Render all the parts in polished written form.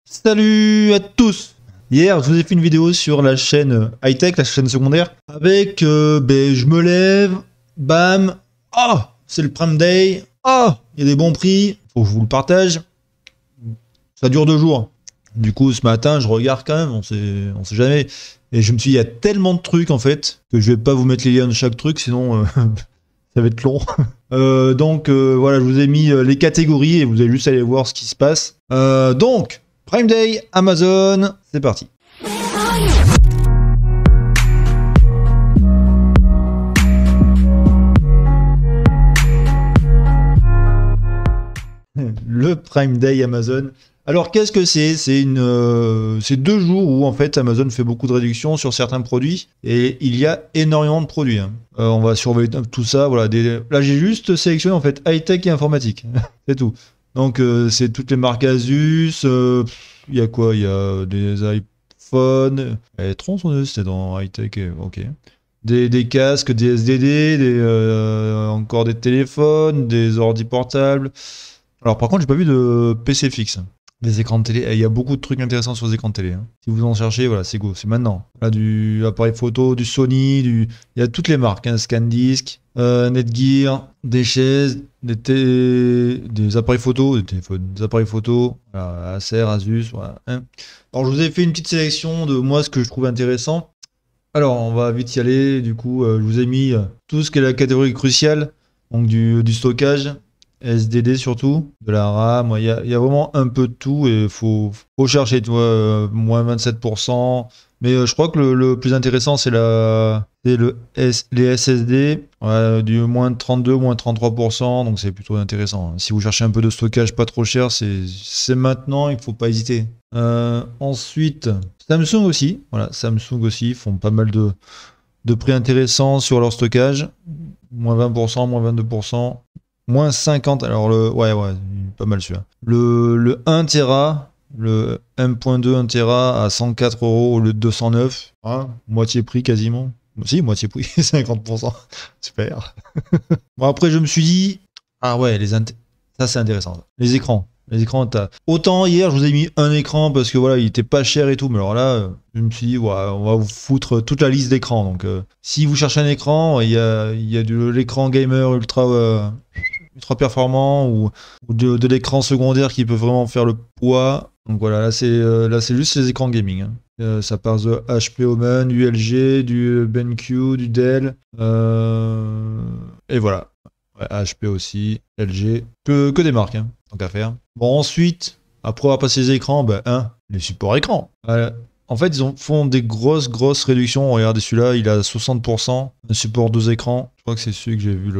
Salut à tous. Hier, je vous ai fait une vidéo sur la chaîne high-tech, la chaîne secondaire, avec je me lève, bam, c'est le Prime Day, il y a des bons prix, faut que je vous le partage. Ça dure 2 jours. Du coup, ce matin, je regarde quand même, on sait jamais. Et je me suis dit, il y a tellement de trucs en fait, que je vais pas vous mettre les liens de chaque truc, sinon ça va être long. Donc voilà, je vous ai mis les catégories et vous allez juste aller voir ce qui se passe. Donc, Prime Day, Amazon, c'est parti. Le Prime Day Amazon. Alors qu'est-ce que c'est? C'est 2 jours où en fait Amazon fait beaucoup de réductions sur certains produits et il y a énormément de produits. On va surveiller tout ça. Voilà, là j'ai juste sélectionné en fait high-tech et informatique. C'est tout. Donc c'est toutes les marques Asus. Il y a quoi? Il y a des iPhones. Les tronçonneuses, c'était dans high-tech. Ok. Des casques, des SDD, encore des téléphones, des ordi portables. Alors par contre, j'ai pas vu de PC fixe. Des écrans de télé, il y a beaucoup de trucs intéressants sur les écrans de télé. Si vous en cherchez, voilà, c'est go, c'est maintenant. Là, du appareil photo, du Sony, il y a toutes les marques, ScanDisk, Netgear, des chaises, des appareils photo, des téléphones, des appareils photo, voilà, Acer, Asus, voilà. Alors je vous ai fait une petite sélection de moi ce que je trouve intéressant. Alors on va vite y aller, du coup je vous ai mis tout ce qui est la catégorie cruciale, donc du stockage. SDD surtout, de la RAM, il y a vraiment un peu de tout et faut chercher, tu vois, moins 27%. Mais je crois que le plus intéressant c'est les SSD, du moins 32, moins 33%, donc c'est plutôt intéressant. Si vous cherchez un peu de stockage pas trop cher, c'est maintenant, il faut pas hésiter. Ensuite, Samsung aussi, voilà, Samsung aussi font pas mal de prix intéressants sur leur stockage, moins 20%, moins 22%. Moins 50, alors ouais, pas mal celui-là. Le 1 Tera, le M.2 1 Tera à 104 € au lieu de 209, moitié prix quasiment. Si, moitié prix, 50%. Super. Bon, après, je me suis dit, ça c'est intéressant. Les écrans, autant hier, je vous ai mis un écran parce que voilà, il était pas cher et tout, mais alors là, je me suis dit, on va vous foutre toute la liste d'écrans. Donc, si vous cherchez un écran, il y a l'écran gamer ultra performant ou de l'écran secondaire qui peut vraiment faire le poids. Donc voilà, là c'est juste les écrans gaming. Ça part de HP Omen, du LG, du BenQ, du Dell. Et voilà. Ouais, HP aussi, LG. Que des marques, tant qu'à faire. Bon, ensuite, après avoir passé les écrans, les supports écrans. En fait, font des grosses réductions. Regardez celui-là, il a 60%. Un support 2 écrans. Je crois que c'est celui que j'ai vu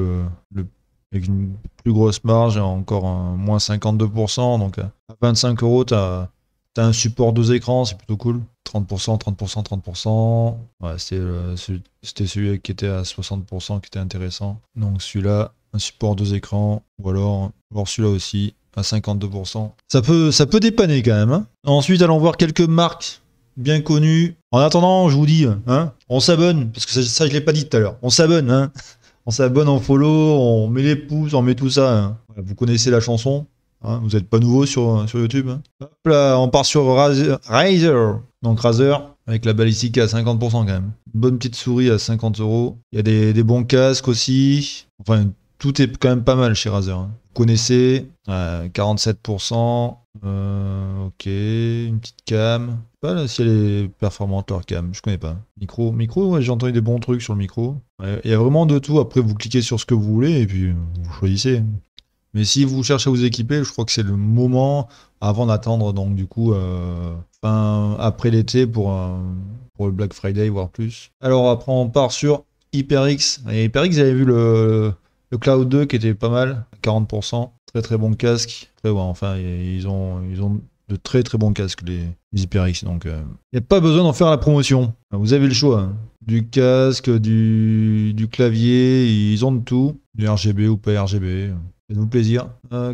avec une plus grosse marge, encore un moins 52%. Donc à 25 €, t'as un support 2 écrans, c'est plutôt cool. 30%, 30%, 30%. Ouais, c'était celui qui était à 60% qui était intéressant. Donc celui-là, un support 2 écrans. Ou alors celui-là aussi, à 52%. Ça peut dépanner quand même. Ensuite, allons voir quelques marques bien connues. En attendant, je vous dis, on s'abonne, parce que ça je l'ai pas dit tout à l'heure. On s'abonne, On s'abonne, en follow, on met les pouces, on met tout ça. Voilà, vous connaissez la chanson, vous n'êtes pas nouveau sur YouTube. Hop là, on part sur Razer. Donc Razer, avec la balistique à 50% quand même. Une bonne petite souris à 50 €. Il y a des bons casques aussi. Enfin, tout est quand même pas mal chez Razer. Vous connaissez, 47%. Ok, une petite cam. Je sais pas là, si elle est performante leur cam, je connais pas. Micro, ouais, j'ai entendu des bons trucs sur le micro. Il y a vraiment de tout, après vous cliquez sur ce que vous voulez et puis vous choisissez. Mais si vous cherchez à vous équiper, je crois que c'est le moment avant d'attendre, donc du coup, après l'été pour le Black Friday, voire plus. Alors après on part sur HyperX. Et HyperX, j'avais vu le Cloud 2 qui était pas mal, 40%. Très bon casque. Ils ont de très bons casques, les HyperX. Donc il n'y a pas besoin d'en faire la promotion. Vous avez le choix. Du casque, du clavier, ils ont de tout. Du RGB ou pas RGB. Faites-vous plaisir.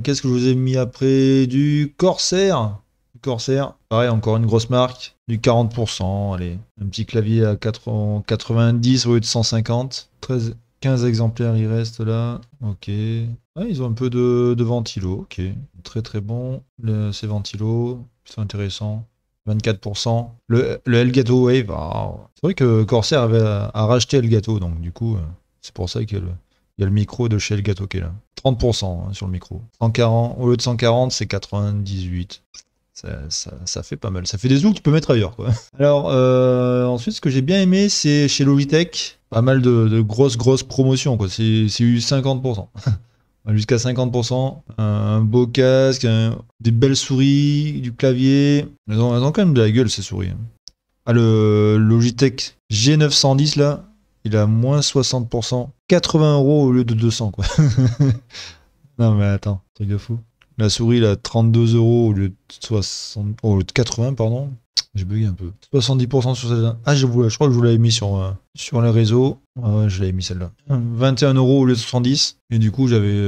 Qu'est-ce que je vous ai mis après? Du Corsair. Pareil, encore une grosse marque. Du 40%. Allez, un petit clavier à 90 au lieu de 150. 15 exemplaires il reste là. Ok. Ils ont un peu de ventilo. Ok. Très bon. Ces ventilos. c'est intéressant. 24%. Le Elgato Wave, c'est vrai que Corsair a racheté Elgato, donc du coup, c'est pour ça qu'il y a le micro de chez Elgato qui est là. 30% sur le micro. 140, au lieu de 140, c'est 98. Ça fait pas mal. Ça fait des sous que tu peux mettre ailleurs, quoi. Alors, ensuite, ce que j'ai bien aimé, c'est chez Logitech, pas mal de grosses promotions, quoi. C'est eu 50%. Jusqu'à 50%. Un beau casque, des belles souris, du clavier. Elles ont quand même de la gueule, ces souris. Ah, le Logitech G910, là, il a moins 60%. 80 € au lieu de 200, quoi. Non, mais attends, truc de fou. La souris, il a 32 € au lieu de 60... au lieu de 80, pardon. J'ai bugué un peu. 70% sur celle-là. Ah, je crois que je vous l'avais mis sur les réseaux. Ouais, je l'avais mis celle-là. 21 € au lieu de 70. Et du coup, j'avais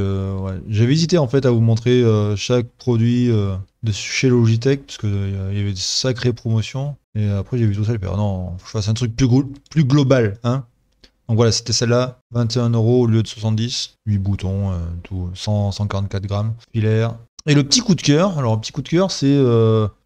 hésité en fait à vous montrer chaque produit de chez Logitech, parce qu'il y avait de sacrées promotions. Et après, j'ai vu tout ça et puis, non, faut que je fasse un truc plus global, hein. Donc voilà, c'était celle-là, 21 € au lieu de 70, 8 boutons, tout, 144 grammes, filaire. Et le petit coup de cœur, alors le petit coup de cœur, c'est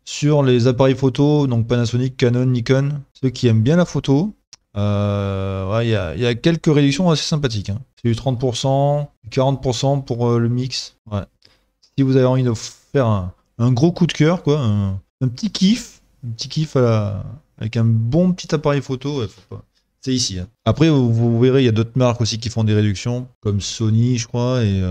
sur les appareils photo, donc Panasonic, Canon, Nikon, ceux qui aiment bien la photo. Il y a quelques réductions assez sympathiques, hein. C'est du 30%, 40% pour le mix. Ouais. Si vous avez envie de faire un gros coup de cœur, quoi, un petit kiff avec un bon petit appareil photo, faut pas. C'est ici. Hein. Après, vous verrez, il y a d'autres marques aussi qui font des réductions, comme Sony, je crois, et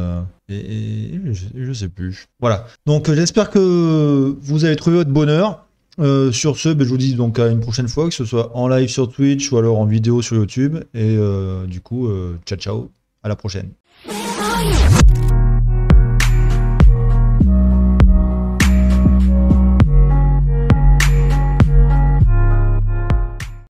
je sais plus. Voilà. Donc, j'espère que vous avez trouvé votre bonheur. Sur ce, je vous dis donc à une prochaine fois, que ce soit en live sur Twitch ou alors en vidéo sur YouTube. Et du coup, ciao, ciao. À la prochaine.